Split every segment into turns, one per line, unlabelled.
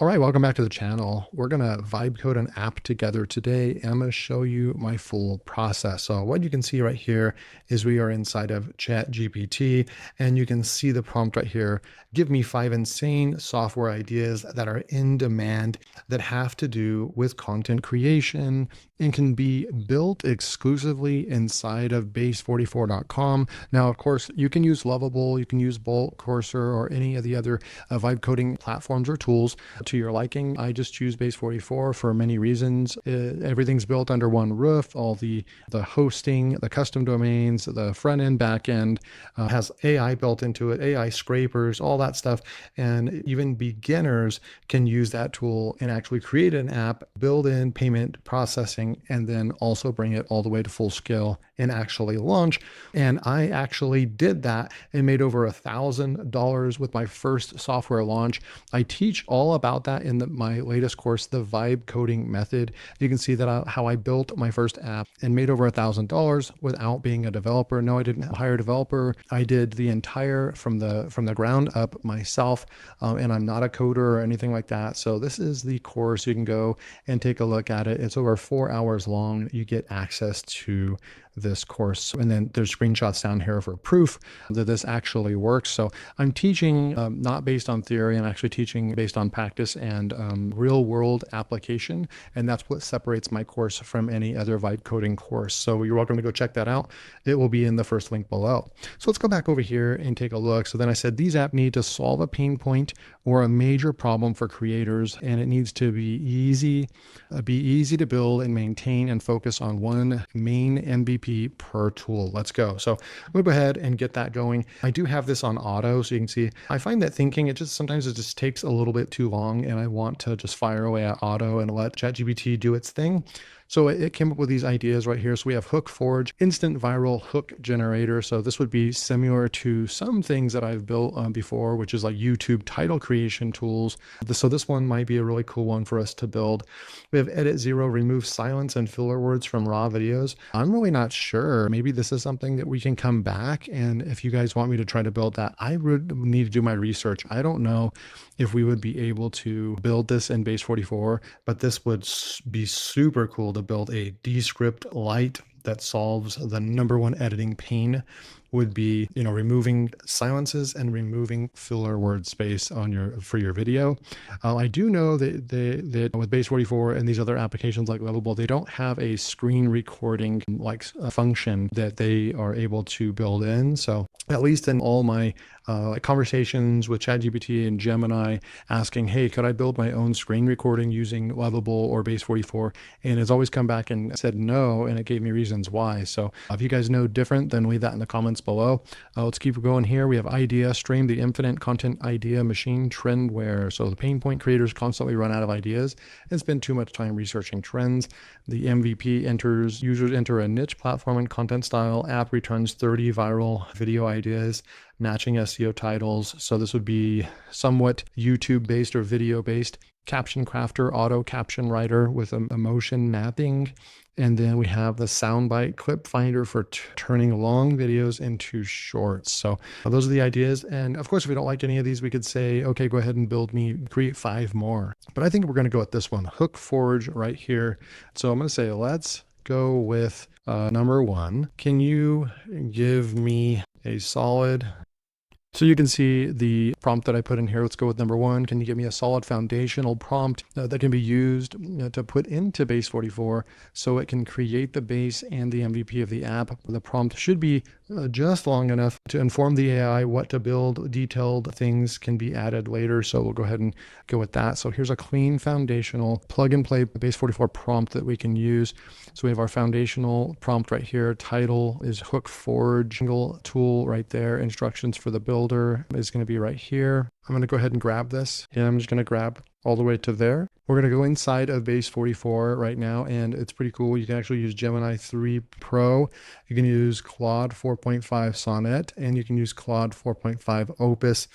All right, welcome back to the channel. We're gonna vibe code an app together today. I'm gonna show you my full process. So what you can see right here is we are inside of ChatGPT, and you can see the prompt right here. Give me 5 insane software ideas that are in demand that have to do with content creation and can be built exclusively inside of base44.com. Now, of course, you can use Lovable, you can use Bolt, Courser, or any of the other vibe coding platforms or tools to your liking. I just choose Base44 for many reasons. Everything's built under one roof. All the hosting, the custom domains, the front end, back end has AI built into it, AI scrapers, all that stuff. And even beginners can use that tool and actually create an app, build in payment processing, and then also bring it all the way to full scale and actually launch. And I actually did that and made over $1,000 with my first software launch. I teach all about that in my latest course, the vibe coding method. You can see that how I built my first app and made over $1,000 without being a developer. No, I didn't hire a developer. I did the entire from the ground up myself, and I'm not a coder or anything like that. So this is the course. You can go and take a look at it. It's over 4 hours long. You get access to this course, and then there's screenshots down here for proof that this actually works. So I'm teaching not based on theory. I'm actually teaching based on practice and real world application, and that's what separates my course from any other vibe coding course. So you're welcome to go check that out. It will be in the first link below. So let's go back over here and take a look. So then I said these apps need to solve a pain point or a major problem for creators, and it needs to be easy to build and maintain and focus on one main MVP per tool. Let's go. So I'm gonna go ahead and get that going. I do have this on auto, so you can see I find that thinking sometimes it just takes a little bit too long, and I want to just fire away at auto and let ChatGPT do its thing. So it came up with these ideas right here. So we have Hook Forge, instant viral hook generator. So this would be similar to some things that I've built before, which is like YouTube title creation tools. So this one might be a really cool one for us to build. We have Edit Zero, remove silence and filler words from raw videos. I'm really not sure. Maybe this is something that we can come back. And if you guys want me to try to build that, I would need to do my research. I don't know if we would be able to build this in Base44, but this would be super cool to build a Descript Lite that solves the #1 editing pain. Would be, removing silences and removing filler word space for your video. I do know that with Base44 and these other applications like Lovable, they don't have a screen recording function that they are able to build in. So at least in all my conversations with ChatGPT and Gemini asking, hey, could I build my own screen recording using Lovable or Base44? And it's always come back and said no, and it gave me reasons why. So if you guys know different, then leave that in the comments below. Let's keep going here. We have idea, stream, the infinite content idea machine, trendware. So the pain point creators constantly run out of ideas and spend too much time researching trends. The MVP users enter a niche platform and content style. App returns 30 viral video ideas, matching SEO titles. So this would be somewhat YouTube based or video based. Caption crafter, auto caption writer with emotion mapping. And then we have the soundbite clip finder for turning long videos into shorts. So those are the ideas. And of course, if we don't like any of these, we could say, okay, go ahead and create 5 more. But I think we're going to go with this one, Hook Forge right here. So I'm going to say, let's go with #1. Can you give me a solid... So you can see the prompt that I put in here. Let's go with #1. Can you give me a solid foundational prompt that can be used to put into Base44 so it can create the base and the MVP of the app? The prompt should be just long enough to inform the AI what to build. Detailed things can be added later. So we'll go ahead and go with that. So here's a clean foundational plug and play Base44 prompt that we can use. So we have our foundational prompt right here. Title is Hook Forge, single tool right there. Instructions for the builder is going to be right here. I'm going to go ahead and grab this, and I'm just going to grab all the way to there. We're going to go inside of Base44 right now, and it's pretty cool. You can actually use Gemini 3 Pro. You can use Claude 4.5 Sonnet, and you can use Claude 4.5 Opus.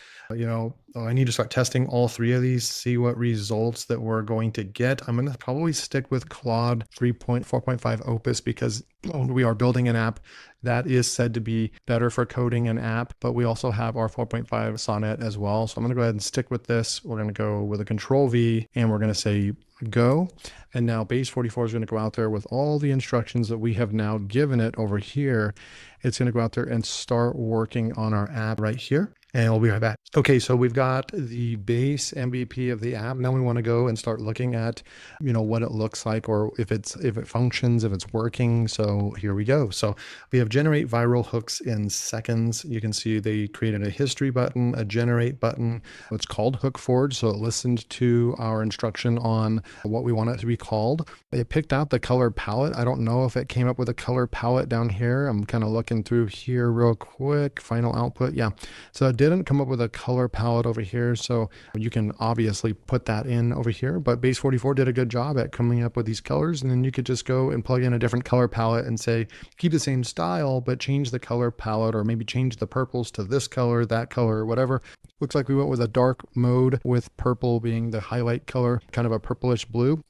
I need to start testing all three of these, see what results that we're going to get. I'm going to probably stick with Claude 3.4.5 Opus because we are building an app that is said to be better for coding an app, but we also have our 4.5 Sonnet as well. So I'm going to go ahead and stick with this. We're going to go with a Control V and we're going to say go. And now base 44 is going to go out there with all the instructions that we have now given it over here. It's going to go out there and start working on our app right here. And we'll be right back. Okay, so we've got the base MVP of the app. Now we want to go and start looking at, what it looks like, or if it functions, if it's working. So here we go. So we have generate viral hooks in seconds. You can see they created a history button, a generate button. It's called Hook Forge. So it listened to our instruction on what we want it to be called. It picked out the color palette. I don't know if it came up with a color palette down here. I'm kind of looking through here real quick. Final output. Yeah. So it didn't come up with a color palette over here. So you can obviously put that in over here, but base 44 did a good job at coming up with these colors. And then you could just go and plug in a different color palette and say, keep the same style, but change the color palette, or maybe change the purples to this color, that color, whatever. Looks like we went with a dark mode with purple being the highlight color, kind of a purplish blue.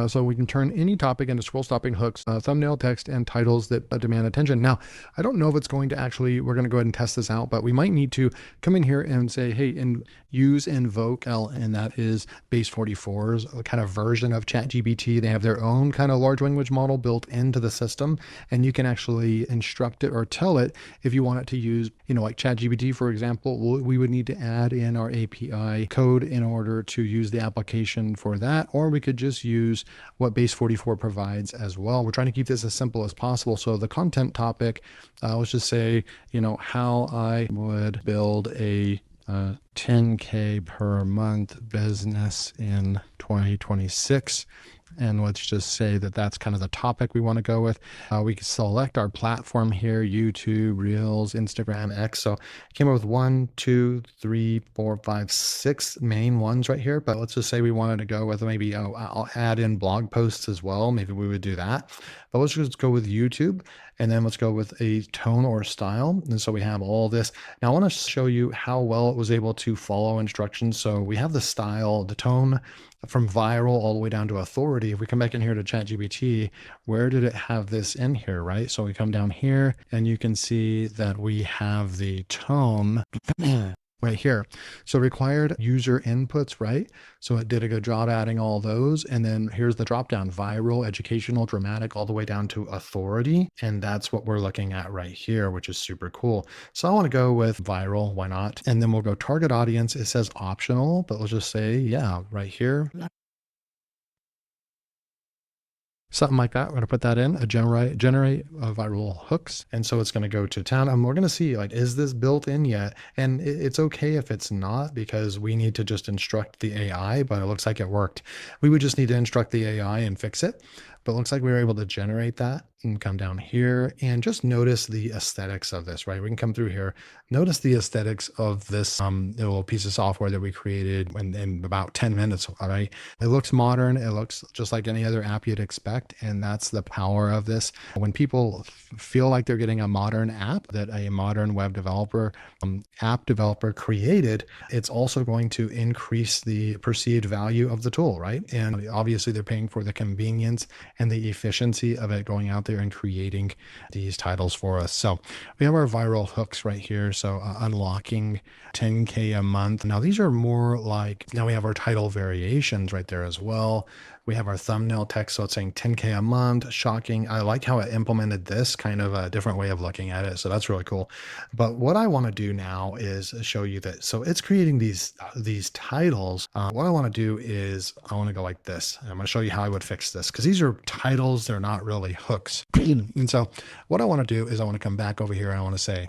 So we can turn any topic into scroll stopping hooks, thumbnail text, and titles that demand attention. Now, I don't know if it's going to actually, we're going to go ahead and test this out, but we might need to come in here and say, hey, and use Invoke L, and that is base 44's kind of version of ChatGPT. They have their own kind of large language model built into the system, and you can actually instruct it or tell it if you want it to use, like ChatGPT, for example. We would need to add in our API code in order to use the application for that, or we could just use what base 44 provides as well. We're trying to keep this as simple as possible. So the content topic, let's just say, how I would build a 10K per month business in 2026. And let's just say that that's kind of the topic we want to go with. We can select our platform here: YouTube, Reels, Instagram, X. So I came up with 1, 2, 3, 4, 5, 6 main ones right here. But let's just say we wanted to go with maybe, I'll add in blog posts as well. Maybe we would do that. But let's just go with YouTube. And then let's go with a tone or style. And so we have all this. Now I want to show you how well it was able to follow instructions. So we have the style, the tone, from viral all the way down to authority. If we come back in here to ChatGPT, where did it have this in here, right? So we come down here and you can see that we have the tone right here. So required user inputs, right? So it did a good job adding all those. And then here's the drop down: viral, educational, dramatic, all the way down to authority. And that's what we're looking at right here, which is super cool. So I want to go with viral. Why not? And then we'll go target audience. It says optional, but let's just say, yeah, right here. Something like that. We're going to put that in, a generate viral hooks. And so it's going to go to town, and we're going to see, like, is this built in yet? And it's okay if it's not, because we need to just instruct the AI, but it looks like it worked. We would just need to instruct the AI and fix it. But it looks like we were able to generate that, and come down here and just notice the aesthetics of this, right? We can come through here, notice the aesthetics of this little piece of software that we created in about 10 minutes, all right? It looks modern. It looks just like any other app you'd expect. And that's the power of this. When people feel like they're getting a modern app that a modern web developer, app developer created, it's also going to increase the perceived value of the tool, right? And obviously they're paying for the convenience and the efficiency of it going out there and creating these titles for us. So we have our viral hooks right here. So unlocking 10K a month. Now these are more like, now we have our title variations right there as well. We have our thumbnail text. So it's saying 10K a month. Shocking. I like how it implemented this kind of a different way of looking at it. So that's really cool. But what I want to do now is show you that. So it's creating these titles. What I want to do is I want to go like this. I'm going to show you how I would fix this, because these are titles. They're not really hooks. And so what I want to do is I want to come back over here and I want to say,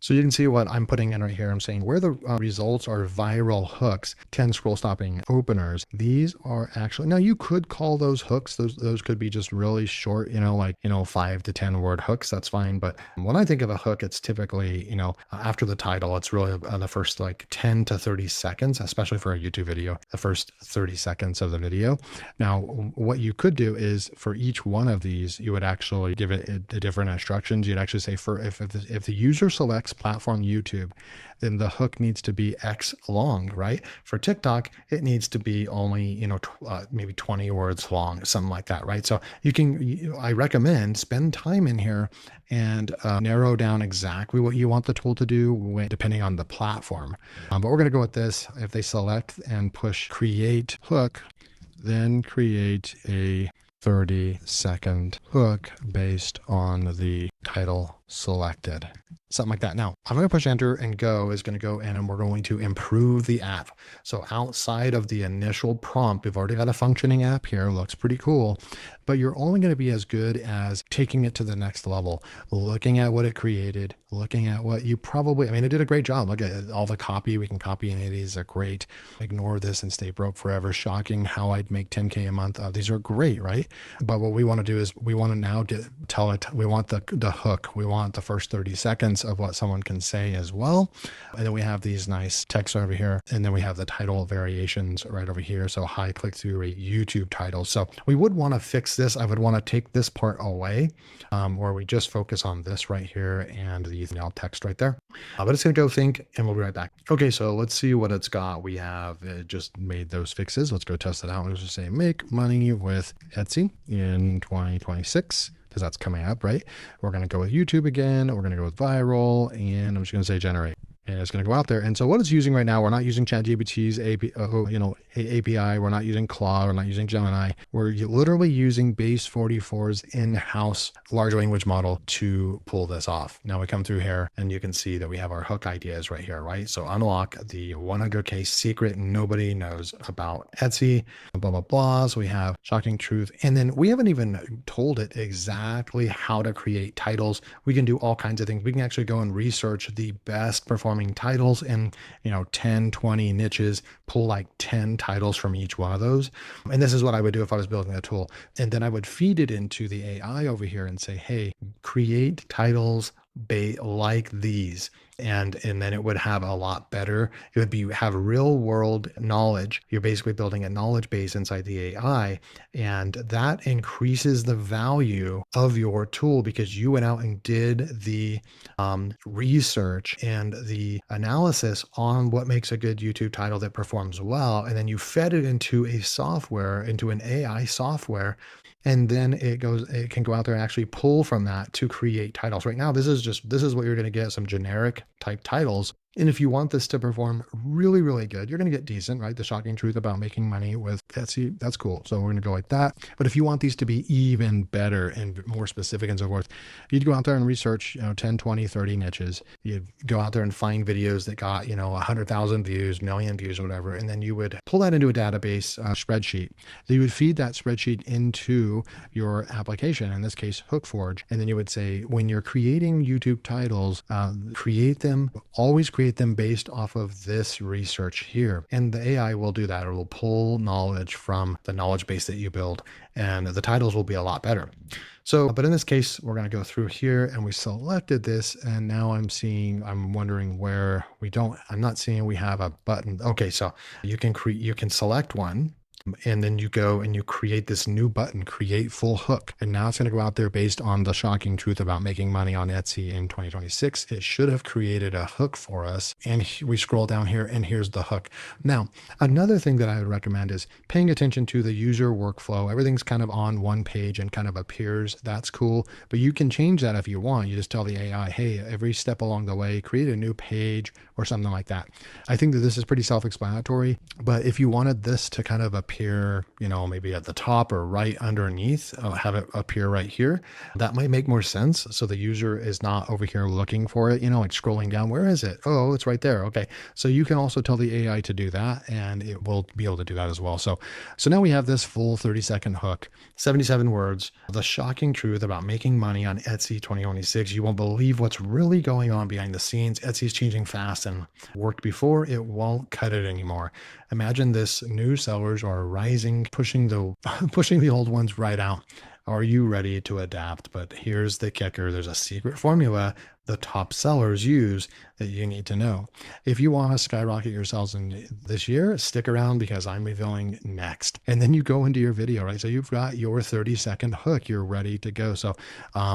So you can see what I'm putting in right here. I'm saying where the results are viral hooks, 10 scroll stopping openers. These are actually, now you could call those hooks. Those could be just really short, like, 5 to 10 word hooks. That's fine. But when I think of a hook, it's typically, after the title, it's really the first like 10 to 30 seconds, especially for a YouTube video, the first 30 seconds of the video. Now, what you could do is for each one of these, you would actually give it the different instructions. You'd actually say if the user selects platform YouTube, then the hook needs to be X long, right? For TikTok, it needs to be only, maybe 20 words long, something like that, right? So I recommend spend time in here and narrow down exactly what you want the tool to do depending on the platform. But we're going to go with this. If they select and push create hook, then create a 30-second hook based on the title selected. Something like that. Now, I'm going to push enter, and Go is going to go in and we're going to improve the app. So outside of the initial prompt, we've already got a functioning app here. Looks pretty cool, but you're only going to be as good as taking it to the next level, looking at what it created, looking at what you probably, it did a great job. Look at all the copy. We can copy any of these. Are great. Ignore this and stay broke forever. Shocking how I'd make 10K a month. These are great, right? But what we want to do is we want to now tell it, we want the hook. We want the first 30 seconds of what someone can say as well. And then we have these nice texts over here. And then we have the title variations right over here. So high click-through rate YouTube titles. So we would want to fix this. I would want to take this part away where we just focus on this right here and the text right there. But it's going to go think, and we'll be right back. Okay, so let's see what it's got. We have just made those fixes. Let's go test it out. Let's just say make money with Etsy in 2026. Because that's coming up, right? We're going to go with YouTube again. We're going to go with viral, and I'm just going to say generate. And it's going to go out there. And so what it's using right now, we're not using ChatGPT's API. We're not using Claude. We're not using Gemini. We're literally using Base 44's in-house large language model to pull this off. Now we come through here and you can see that we have our hook ideas right here, right? So unlock the 100K secret nobody knows about Etsy, blah, blah, blah. So we have shocking truth. And then we haven't even told it exactly how to create titles. We can do all kinds of things. We can actually go and research the best performing titles in 10, 20 niches, pull like 10 titles from each one of those. And this is what I would do if I was building a tool. And then I would feed it into the AI over here and say, hey, create titles like these. And then it would have a lot better. It would have real world knowledge. You're basically building a knowledge base inside the AI, and that increases the value of your tool because you went out and did the research and the analysis on what makes a good YouTube title that performs well. And then you fed it into an AI software. And then it can go out there and actually pull from that to create titles. Right now, this is what you're going to get, some generic type titles. And if you want this to perform really, really good, you're going to get decent, right? The shocking truth about making money with Etsy, that's cool. So we're going to go like that. But if you want these to be even better and more specific and so forth, you'd go out there and research, 10, 20, 30 niches. You'd go out there and find videos that got, 100,000 views, million views, or whatever. And then you would pull that into a database spreadsheet. So you would feed that spreadsheet into your application, in this case, HookForge. And then you would say, when you're creating YouTube titles, always create them based off of this research here. And the AI will do that. It will pull knowledge from the knowledge base that you build, and the titles will be a lot better. So, but in this case, we're going to go through here and we selected this. And now I'm wondering where I'm not seeing we have a button. Okay. So you can select one. And then you go and you create this new button, create full hook. And now it's going to go out there based on the shocking truth about making money on Etsy in 2026. It should have created a hook for us. And we scroll down here and here's the hook. Now, another thing that I would recommend is paying attention to the user workflow. Everything's kind of on one page and kind of appears. That's cool. But you can change that if you want. You just tell the AI, hey, every step along the way, create a new page or something like that. I think that this is pretty self-explanatory. But if you wanted this to kind of appear appear, maybe at the top or right underneath, have it appear right here. That might make more sense. So the user is not over here looking for it, like scrolling down. Where is it? Oh, it's right there. Okay. So you can also tell the AI to do that, and it will be able to do that as well. So now we have this full 30-second hook, 77 words, the shocking truth about making money on Etsy 2026. You won't believe what's really going on behind the scenes. Etsy's changing fast, and worked before, it won't cut it anymore. Imagine this: new sellers are rising, pushing the pushing the old ones right out. Are you ready to adapt? But here's the kicker. There's a secret formula the top sellers use that you need to know. If you want to skyrocket your sales in this year, stick around because I'm revealing next. And then you go into your video, right? So you've got your 30-second hook. You're ready to go. So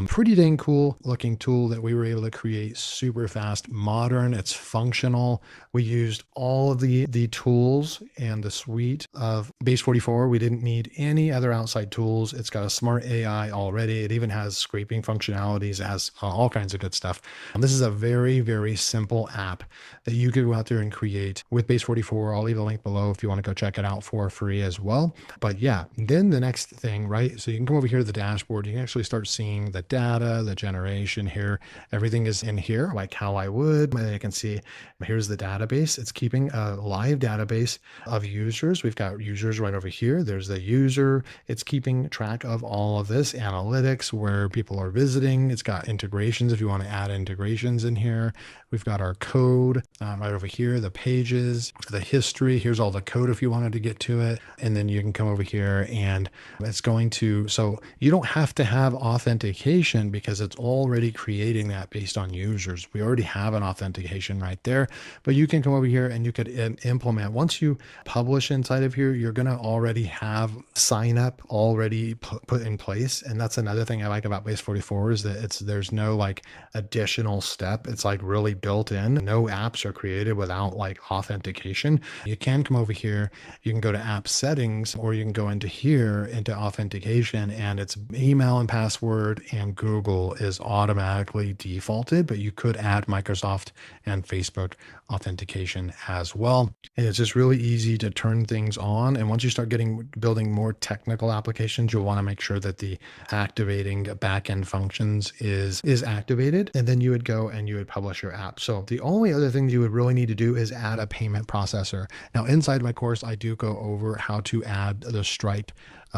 pretty dang cool looking tool that we were able to create super fast, modern. It's functional. We used all of the tools and the suite of Base 44. We didn't need any other outside tools. It's got a smart AI already. It even has scraping functionalities. It has all kinds of good stuff. This is a very, very simple app that you could go out there and create with Base 44. I'll leave a link below if you want to go check it out for free as well. But yeah, then the next thing, right? So you can come over here to the dashboard. You can actually start seeing the data, the generation here. Everything is in here, like how I would. And you can see here's the database. It's keeping a live database of users. We've got users right over here. There's the user. It's keeping track of all of this, analytics, where people are visiting. It's got integrations if you want to add integrations in here. We've got our code right over here, the pages, the history. Here's all the code if you wanted to get to it. And then you can come over here and it's going to, so you don't have to have authentication because it's already creating that based on users. We already have an authentication right there, but you can come over here and you could implement. Once you publish inside of here, you're going to already have sign up already put in place. And that's another thing I like about Base 44 is that there's no like additional step. It's like really built in. No apps are created without like authentication. You can come over here, you can go to app settings, or you can go into here into authentication, and it's email and password, and Google is automatically defaulted, but you could add Microsoft and Facebook authentication as well. And it's just really easy to turn things on. And once you start building more technical applications, you'll want to make sure that the activating backend functions is activated. And then you would go and you would publish your app. So the only other thing you would really need to do is add a payment processor. Now, inside my course, I do go over how to add the Stripe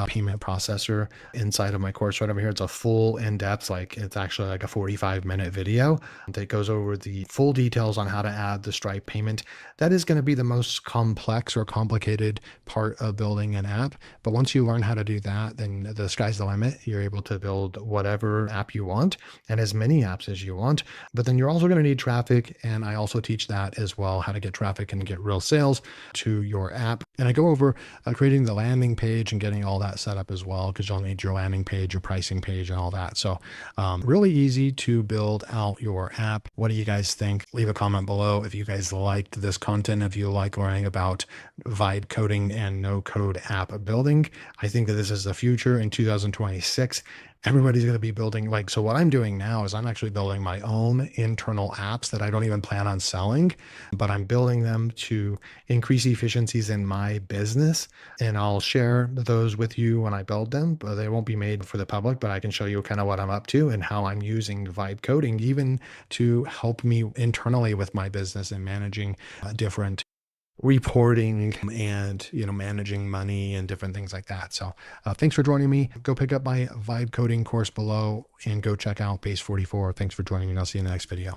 payment processor inside of my course right over here. It's a full in-depth, like it's actually like a 45-minute video that goes over the full details on how to add the Stripe payment. That is going to be the most complex or complicated part of building an app. But once you learn how to do that, then the sky's the limit. You're able to build whatever app you want and as many apps as you want. But then you're also going to need traffic. And I also teach that as well, how to get traffic and get real sales to your app. And I go over creating the landing page and getting all that set up as well, because you'll need your landing page, your pricing page, and all that. So really easy to build out your app. What do you guys think? Leave a comment below if you guys liked this content, if you like learning about vibe coding and no code app building. I think that this is the future in 2026. Everybody's going to be building, like, so what I'm doing now is I'm actually building my own internal apps that I don't even plan on selling, but I'm building them to increase efficiencies in my business. And I'll share those with you when I build them, but they won't be made for the public, but I can show you kind of what I'm up to and how I'm using vibe coding even to help me internally with my business and managing different reporting and managing money and different things like that. So thanks for joining me. Go pick up my vibe coding course below and go check out Base 44. Thanks for joining me, and I'll see you in the next video.